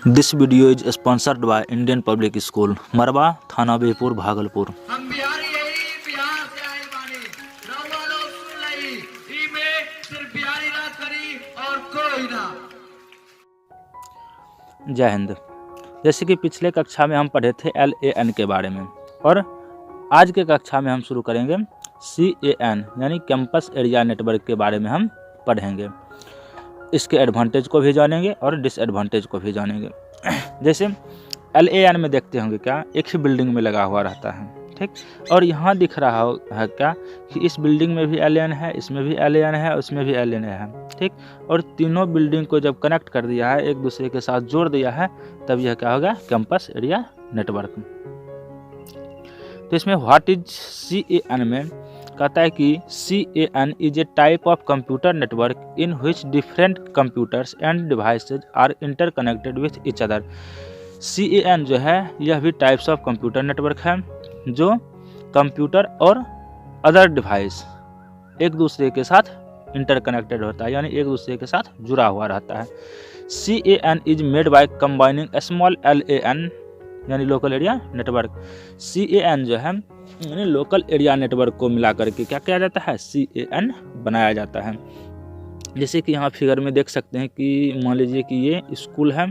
This video is sponsored by Indian Public School, मरवा, थाना बेहपुर, भागलपुर। हम बिहारी यही बिहार से आए बानी रउआ लोग सुन लई इमे सिर्फ बिहारी ना करी और कोई ना। जय हिंद। जैसे कि पिछले कक्षा में हम पढ़े थे LAN के बारे में, और आज के कक्षा में हम शुरू करेंगे CAN यानी कैंपस एरिया नेटवर्क के बारे में हम पढ़ेंगे। इसके एडवांटेज को भी जानेंगे और डिसएडवांटेज को भी जानेंगे। जैसे LAN में देखते होंगे क्या, एक ही बिल्डिंग में लगा हुआ रहता है, ठीक। और यहाँ दिख रहा है क्या कि इस बिल्डिंग में भी LAN है, इसमें भी LAN है, उसमें भी LAN है, ठीक। और तीनों बिल्डिंग को जब कनेक्ट कर दिया है, एक दूसरे के साथ जोड़ दिया है, तब यह क्या होगा, कैंपस एरिया नेटवर्क। तो इसमें व्हाट इज CAN में कहता है कि CAN is a type of computer network in which different computers and devices are interconnected with each other. CAN जो है यह भी टाइप्स ऑफ कंप्यूटर नेटवर्क है जो कंप्यूटर और अदर डिवाइस एक दूसरे के साथ इंटरकनेक्टेड होता है, यानी एक दूसरे के साथ जुड़ा हुआ रहता है। CAN is made by combining small LAN यानी लोकल एरिया नेटवर्क। CAN जो है यानी लोकल एरिया नेटवर्क को मिला करके क्या किया जाता है, CAN बनाया जाता है। जैसे कि यहाँ फिगर में देख सकते हैं कि मान लीजिए कि ये स्कूल है,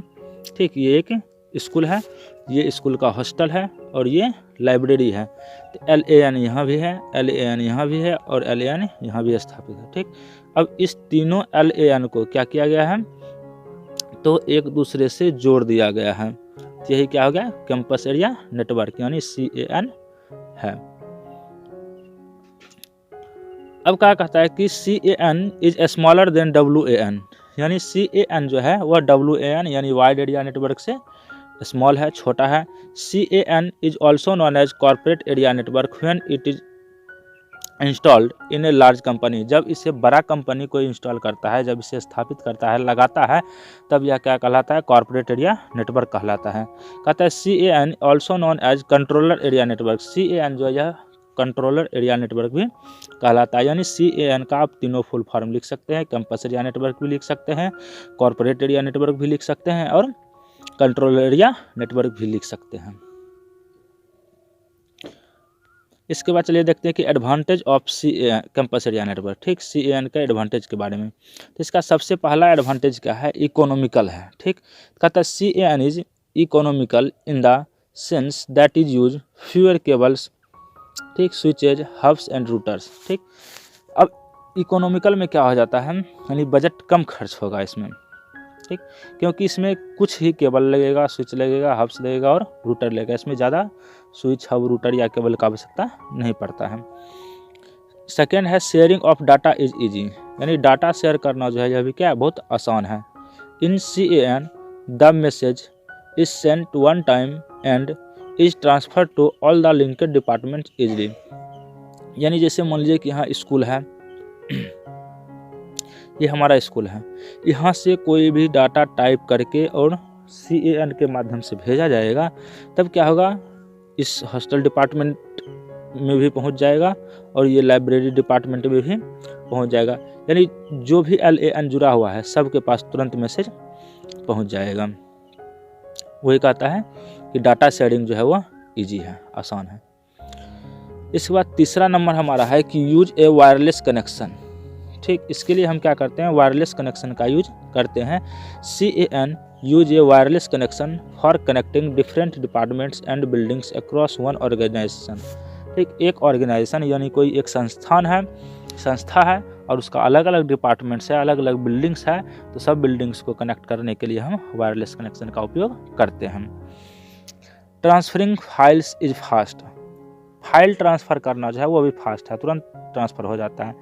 ठीक, ये एक स्कूल है, ये स्कूल का हॉस्टल है और ये लाइब्रेरी है। तो LAN यहाँ भी है, LAN यहाँ भी है और LAN यहाँ भी स्थापित है, ठीक। अब इस तीनों LAN को क्या किया गया है, तो एक दूसरे से जोड़ दिया गया है। यही क्या हो गया, कैंपस एरिया नेटवर्क यानी CAN है। अब क्या कहता है कि CAN is smaller than WAN, यानी CAN जो है वह WAN यानी वाइड एरिया नेटवर्क से स्मॉल है, छोटा है। CAN is also known as corporate area network when it is installed in a large company. जब इसे बड़ा कंपनी को इंस्टॉल करता है, जब इसे स्थापित करता है, लगाता है, तब यह क्या कहलाता है, कॉर्पोरेट एरिया नेटवर्क कहलाता है। कहता है CAN also known as controller area network. CAN जो है यह कंट्रोलर एरिया नेटवर्क भी कहलाता है, यानी CAN का आप तीनों फुल फॉर्म लिख सकते हैं। कैंपस एरिया नेटवर्क भी लिख सकते हैं, कॉर्पोरेट एरिया नेटवर्क भी लिख सकते हैं और कंट्रोलर एरिया नेटवर्क भी लिख सकते हैं। इसके बाद चलिए देखते हैं कि advantage off campus area network, ठीक, CAN का एडवांटेज के बारे में। तो इसका सबसे पहला एडवांटेज क्या है, इकोनॉमिकल है, ठीक। कहता है CAN is economical in the sense that is use fewer cables, ठीक, स्विचेज, हब्स एंड रूटर्स, ठीक। अब इकोनॉमिकल में क्या हो जाता है, यानी बजट कम खर्च होगा इसमें, ठीक, क्योंकि इसमें कुछ ही केबल लगेगा, स्विच लगेगा, हब्स लगेगा और रूटर लगेगा। इसमें ज़्यादा स्विच, हब, रूटर या केबल का आवश्यकता नहीं पड़ता है। सेकेंड है sharing of data is easy, यानी डाटा शेयर करना जो है यह भी क्या है, बहुत आसान है। In CAN the message is sent one time and is transfer to all the linked department easily. यानी जैसे मान लीजिए कि यहाँ स्कूल है, ये हमारा स्कूल है, यहाँ से कोई भी डाटा टाइप करके और CAN के माध्यम से भेजा जाएगा, तब क्या होगा, इस हॉस्टल डिपार्टमेंट में भी पहुँच जाएगा और ये लाइब्रेरी डिपार्टमेंट में भी पहुँच जाएगा। यानी जो भी LAN जुड़ा हुआ है सबके पास तुरंत मैसेज पहुँच जाएगा। वही कहता है कि डाटा शेयरिंग जो है वह ईजी है, आसान है। इसके बाद तीसरा नंबर हमारा है कि यूज ए वायरलेस कनेक्शन, ठीक। इसके लिए हम क्या करते हैं, वायरलेस कनेक्शन का यूज करते हैं। CAN use a wireless connection for connecting different departments and buildings across one organisation, ठीक। एक ऑर्गेनाइजेशन यानी कोई एक संस्थान है, संस्था है और उसका अलग अलग डिपार्टमेंट्स है, अलग अलग बिल्डिंग्स है, तो सब बिल्डिंग्स को कनेक्ट करने के लिए हम वायरलेस कनेक्शन का उपयोग करते हैं। Transferring files is fast, file transfer करना जो है वो भी फास्ट है, तुरंत ट्रांसफ़र हो जाता है।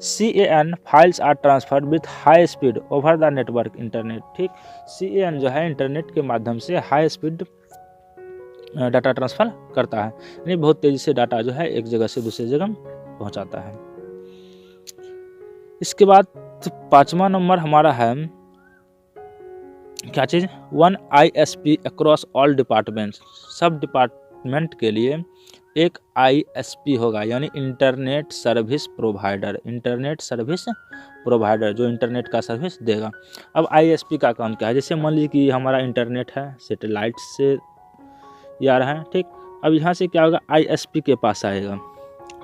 CAN files are transferred with high speed over the network internet, ठीक। CAN जो है इंटरनेट के माध्यम से हाई स्पीड डाटा ट्रांसफ़र करता है, यानी बहुत तेज़ी से डाटा जो है एक जगह से दूसरी जगह पहुंचाता है। इसके बाद पाँचवा नंबर हमारा है क्या चीज़, 1 ISP अक्रॉस ऑल डिपार्टमेंट्स, सब डिपार्टमेंट के लिए एक ISP होगा, यानी internet service provider. Internet service provider जो इंटरनेट का सर्विस देगा। अब ISP का काम क्या है? जैसे मान लीजिए कि हमारा इंटरनेट है, सैटेलाइट से ये आ रहा है, ठीक। अब यहाँ से क्या होगा, ISP के पास आएगा,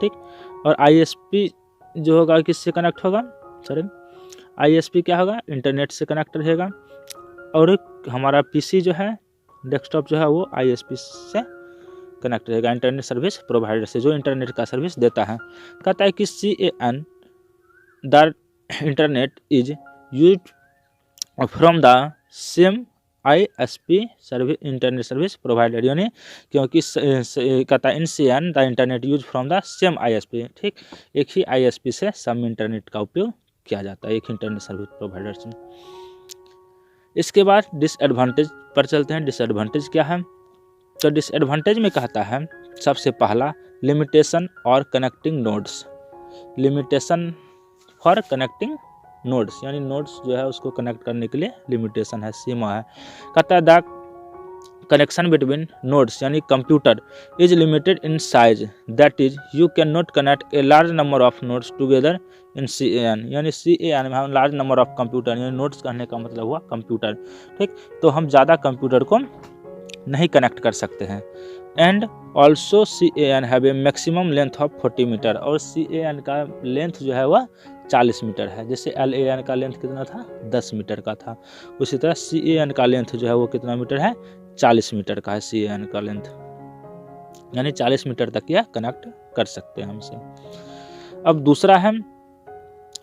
ठीक। और ISP जो होगा किससे कनेक्ट होगा, सॉरी ISP क्या होगा, इंटरनेट से कनेक्ट रहेगा। और हमारा PC जो है, डेस्कटॉप जो है, वो ISP से कनेक्ट रहेगा, इंटरनेट सर्विस प्रोवाइडर से, जो इंटरनेट का सर्विस देता है। कहता है कि CAN the internet is used from the same ISP service, internet service provider, यानी क्योंकि कहता है in CAN the internet use from the same ISP, ठीक। एक ही ISP से सब इंटरनेट का उपयोग किया जाता है, एक इंटरनेट सर्विस प्रोवाइडर से। इसके बाद डिसएडवांटेज पर चलते हैं। डिसएडवांटेज क्या है? तो डिसएडवांटेज में कहता है सबसे पहला लिमिटेशन और connecting nodes. Limitation for connecting nodes, यानी नोड्स जो है उसको कनेक्ट करने के लिए लिमिटेशन है, सीमा है। कहता है द कनेक्शन बिटवीन नोड्स यानी computer is limited in size, that is you can not connect a large number of nodes together in CAN, यानी CAN में हम लार्ज नंबर ऑफ कंप्यूटर, यानी नोड्स कहने का मतलब हुआ कंप्यूटर, ठीक। तो हम ज़्यादा कंप्यूटर को नहीं कनेक्ट कर सकते हैं। And also CAN have a maximum length of 40 metre, और CAN का लेंथ जो है वह 40 मीटर है। जैसे LAN का लेंथ कितना था, 10 मीटर का था, उसी तरह CAN का लेंथ जो है वो कितना मीटर है, 40 मीटर का है CAN का लेंथ, यानी 40 मीटर तक यह कनेक्ट कर सकते हैं हमसे। अब दूसरा है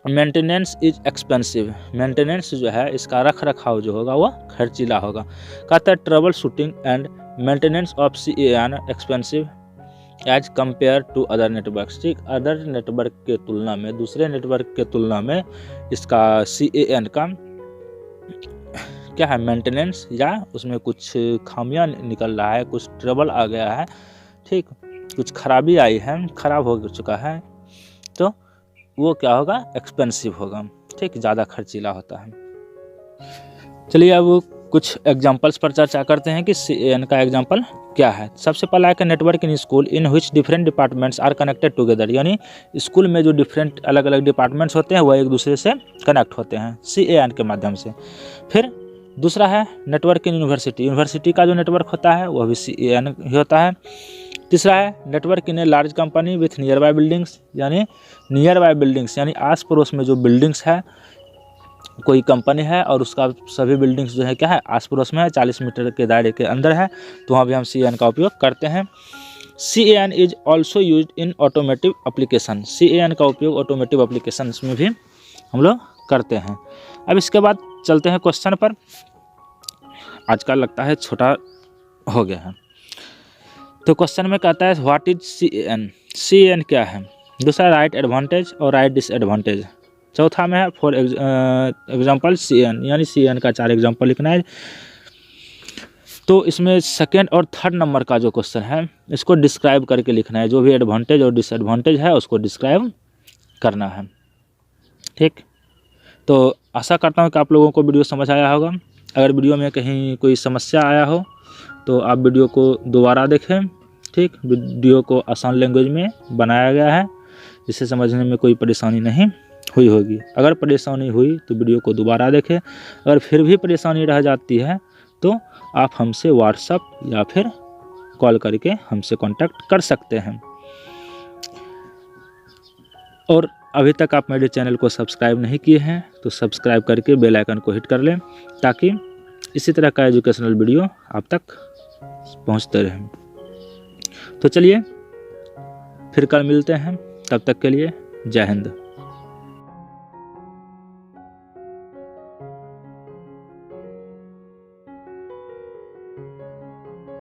मेंटेनेंस इज एक्सपेंसिव। मेंटेनेंस जो है इसका रख रखाव जो होगा वह खर्चीला होगा। कहता है troubleshooting and maintenance of CAN expensive as compare to other networks, ठीक। अदर नेटवर्क के तुलना में, दूसरे नेटवर्क के तुलना में इसका CAN का क्या है, मेंटेनेंस या उसमें कुछ खामियां निकल रहा है, कुछ ट्रबल आ गया है, ठीक, कुछ खराबी आई है, खराब हो चुका है, तो वो क्या होगा, एक्सपेंसिव होगा, ठीक, ज़्यादा खर्चीला होता है। चलिए अब कुछ एग्जांपल्स पर चर्चा करते हैं कि CAN का एग्जांपल क्या है। सबसे पहला है कि network in school in which different departments are connected together, यानी स्कूल में जो डिफरेंट अलग अलग डिपार्टमेंट्स होते हैं वह एक दूसरे से कनेक्ट होते हैं CAN के माध्यम से। फिर दूसरा है नेटवर्क इन यूनिवर्सिटी, यूनिवर्सिटी का जो नेटवर्क होता है वह भी CAN ही होता है। तीसरा है network in a large company with near by buildings, यानी नियर बाय बिल्डिंग्स यानी आस पड़ोस में जो बिल्डिंग्स है, कोई कंपनी है और उसका सभी बिल्डिंग्स जो है क्या है, आस पड़ोस में है, 40 मीटर के दायरे के अंदर है, तो वहाँ भी हम CAN का उपयोग करते हैं। CAN is also use in automotive application, CAN का उपयोग ऑटोमेटिव एप्लीकेशन में भी हम लोग करते हैं। अब इसके बाद चलते हैं क्वेश्चन पर। आज का लगता है छोटा हो गया है, तो क्वेश्चन में कहता है व्हाट इज CAN, CAN क्या है। दूसरा राइट एडवांटेज और राइट डिसएडवांटेज। चौथा में है फॉर एग्जाम्पल CAN, यानी CAN का 4 एग्जाम्पल लिखना है। तो इसमें सेकेंड और थर्ड नंबर का जो क्वेश्चन है इसको डिस्क्राइब करके लिखना है, जो भी एडवांटेज और डिसएडवांटेज है उसको डिस्क्राइब करना है, ठीक। तो आशा करता हूँ कि आप लोगों को वीडियो समझ आया होगा। अगर वीडियो में कहीं कोई समस्या आया हो तो आप वीडियो को दोबारा देखें, ठीक। वीडियो को आसान लैंग्वेज में बनाया गया है, जिससे समझने में कोई परेशानी नहीं हुई होगी। अगर परेशानी हुई तो वीडियो को दोबारा देखें। अगर फिर भी परेशानी रह जाती है तो आप हमसे व्हाट्सएप या फिर कॉल करके हमसे कांटेक्ट कर सकते हैं। और अभी तक आप मेरे चैनल को सब्सक्राइब नहीं किए हैं तो सब्सक्राइब करके बेल आइकन को हिट कर लें, ताकि इसी तरह का एजुकेशनल वीडियो आप तक पहुंचते रहें। तो चलिए फिर कल मिलते हैं, तब तक के लिए जय हिंद।